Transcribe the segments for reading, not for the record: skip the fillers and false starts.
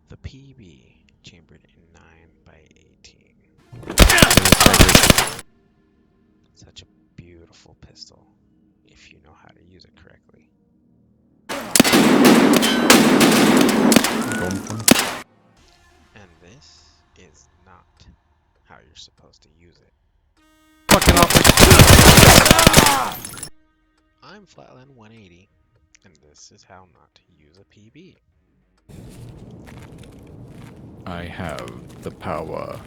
The PB, chambered in 9x18. Such a beautiful pistol, if you know how to use it correctly. And this is not how you're supposed to use it. Fucking off. I'm Flatland 180, and this is how not to use a PB. I have the power.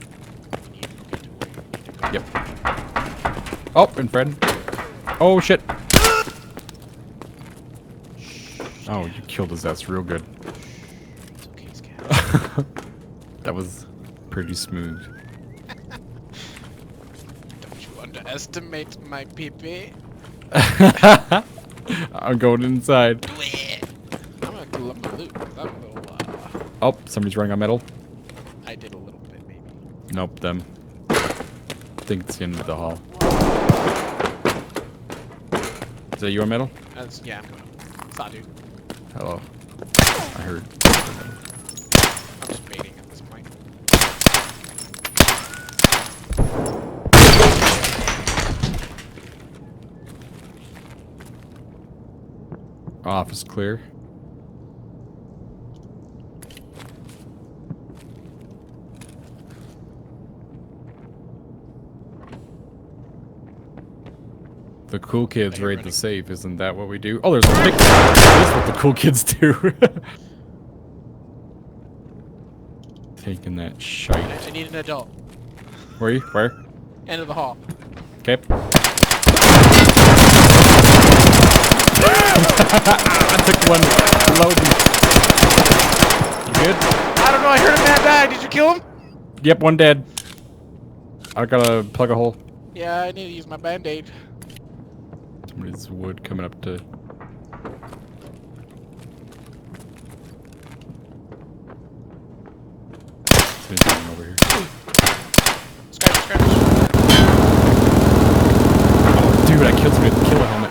You need to get to where you need to go. Yep. Oh, and Fred. Oh shit. Oh, you killed his ass real good. It's okay, Scat. That was pretty smooth. Don't you underestimate my PP? I'm going inside. Do it! I'm gonna pull up my loot, 'cause I'm a little, Oh, somebody's running on metal. I did a little bit, maybe. Nope, them. I think it's the end of the hall. Is that you on metal? Yeah, I'm going. Saw, dude. Hello. I heard. I'm just baiting at this point. Office clear. The cool kids raid the safe, isn't that what we do? Oh, there's a pick. That's what the cool kids do. Taking that shite. I need an adult. Where are you? Where? End of the hall. Okay. I took one. Loading. You good? I don't know, I heard a man die. Did you kill him? Yep, one dead. I gotta plug a hole. Yeah, I need to use my band-aid. Somebody's wood coming up to. Somebody's over here. Scratch. Oh, dude, I killed somebody with the killer helmet.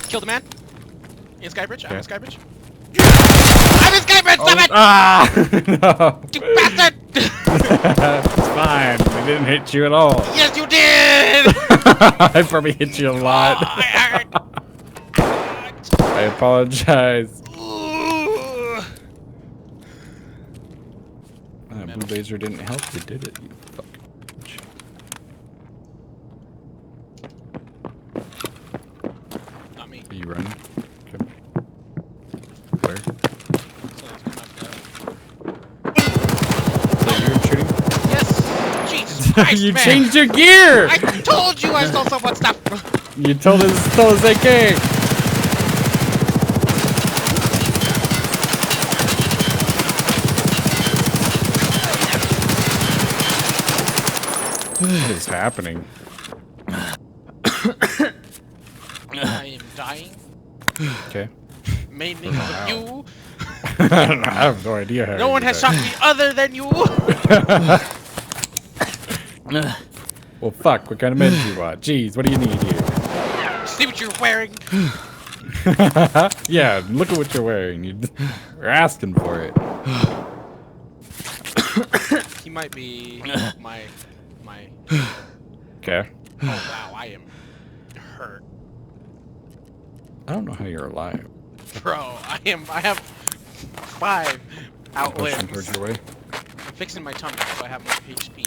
Killed a man. In Skybridge. I'm in Okay. Skybridge. I'm in Skybridge, Oh, stop it! ah! No! You bastard! It's fine. I didn't hit you at all. Yes, you did! I probably hit you a lot. Oh, I hurt. I apologize. Ooh. Blue laser didn't help you, did it? You fuck. Not me. Are you running? Okay. Where? Is that you shooting? Yes! Jesus Christ, You man. changed your gear! I told you I stole someone's stuff! You stole his AK! What is happening? I am dying. Okay. Mainly because of you. I have no idea how. No one has shot me other than you. Well, fuck. What kind of meds do you want? Jeez, what do you need here? See what you're wearing. Yeah, look at what you're wearing. You're asking for it. He might be my. Okay. Oh wow, I am hurt, I don't know how you're alive. bro. I have 5 out Pushing towards limbs. your way. I'm fixing my tummy so I have more HP.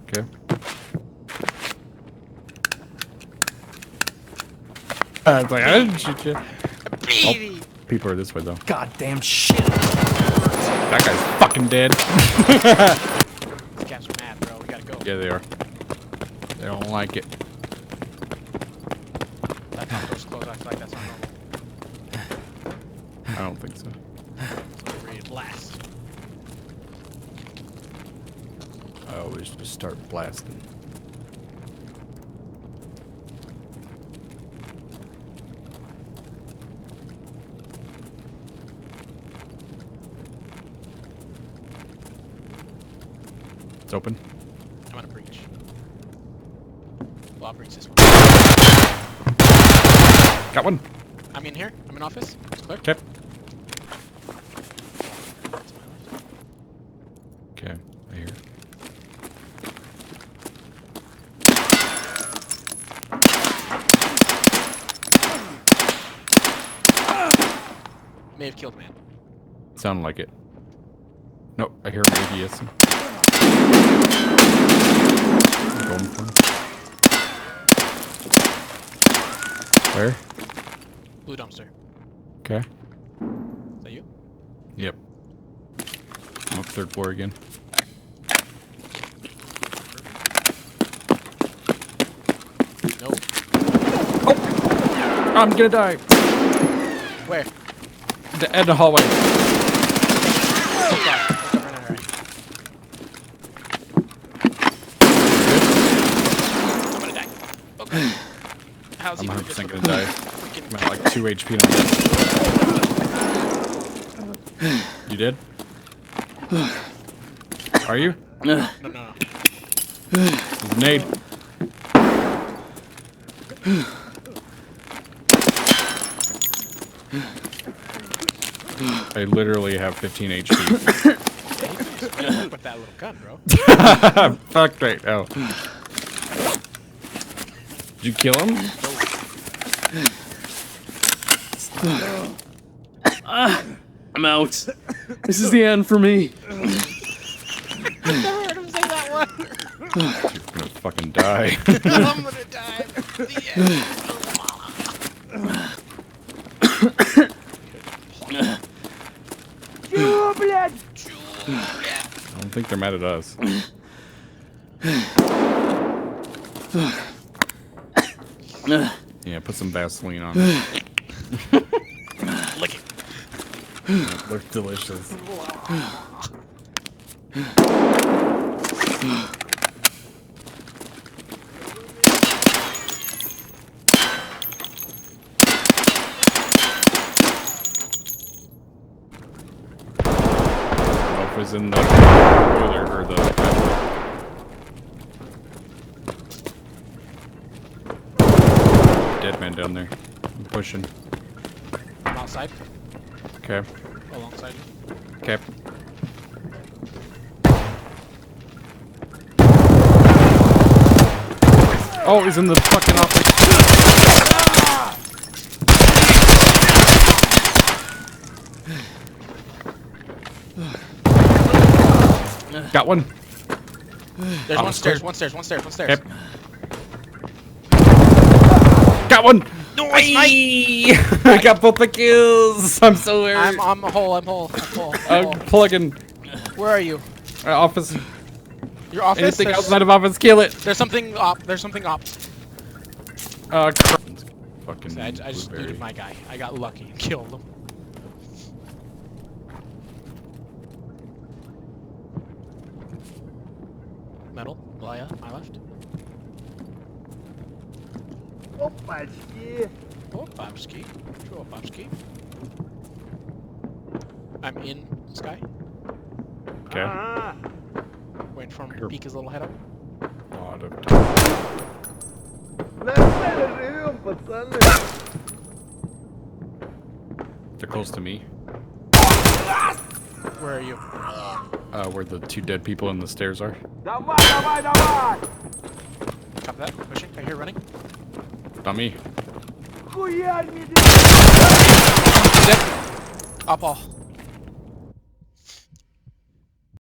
Okay. I was like, I didn't shoot you. Beady. People are this way though. Goddamn shit. That guy's fucking dead. These cats are mad, bro. We gotta go. Yeah, they are. They don't like it. That door's closed. I feel like that's not normal. I don't think so. So we're ready to blast. I always just start blasting. It's open. I'm gonna breach. Well, I'll breach this one. Got one. I'm in here. I'm in office. It's clear. Okay. Okay, I hear. May have killed man. Sound like it. No, I hear him ADS. I'm going for him. Where? Blue dumpster. Okay. Is that you? Yep. I'm up 3rd floor again. Nope. I'm gonna die. Where? The end of the hallway. Oh god. Right. I'm gonna die. Okay. How's he I'm gonna 100% get gonna die. freaking I'm at like 2 HP now. You did? Are you? No. Grenade. I literally have 15 HP. With that little gun, bro. Fuck right now. Did you kill him? I'm out. This is the end for me. Never heard him say that one. You're gonna fucking die. I'm gonna die. The I don't think they're mad at us. Yeah, put some Vaseline on it. Lick it. It looks delicious. Was in the boiler or the dead man down there. I'm pushing. I'm outside. Okay. Alongside you. Okay. Oh, he's in the fucking office. Got one. There's one stairs, one stairs. Yep. Got one. Nice. I got both the kills. I'm so hurt. I'm whole. I'm plugging. Where are you? Office. Your office? Anything outside of office, kill it. There's something up. Fucking. See, I just looted my guy. I got lucky and killed him. Metal, Malaya, my left. Опачки! Opapski. True Opapski. I'm in sky. Okay. Waiting for him to Sure. peek his little head up. Lot of Нормально живем, пацаны! They're close to me. Where are you? Where the 2 dead people in the stairs are. Давай, давай, давай! Copy that. Pushing. I hear running. Not me. Хуярь меня! Up all.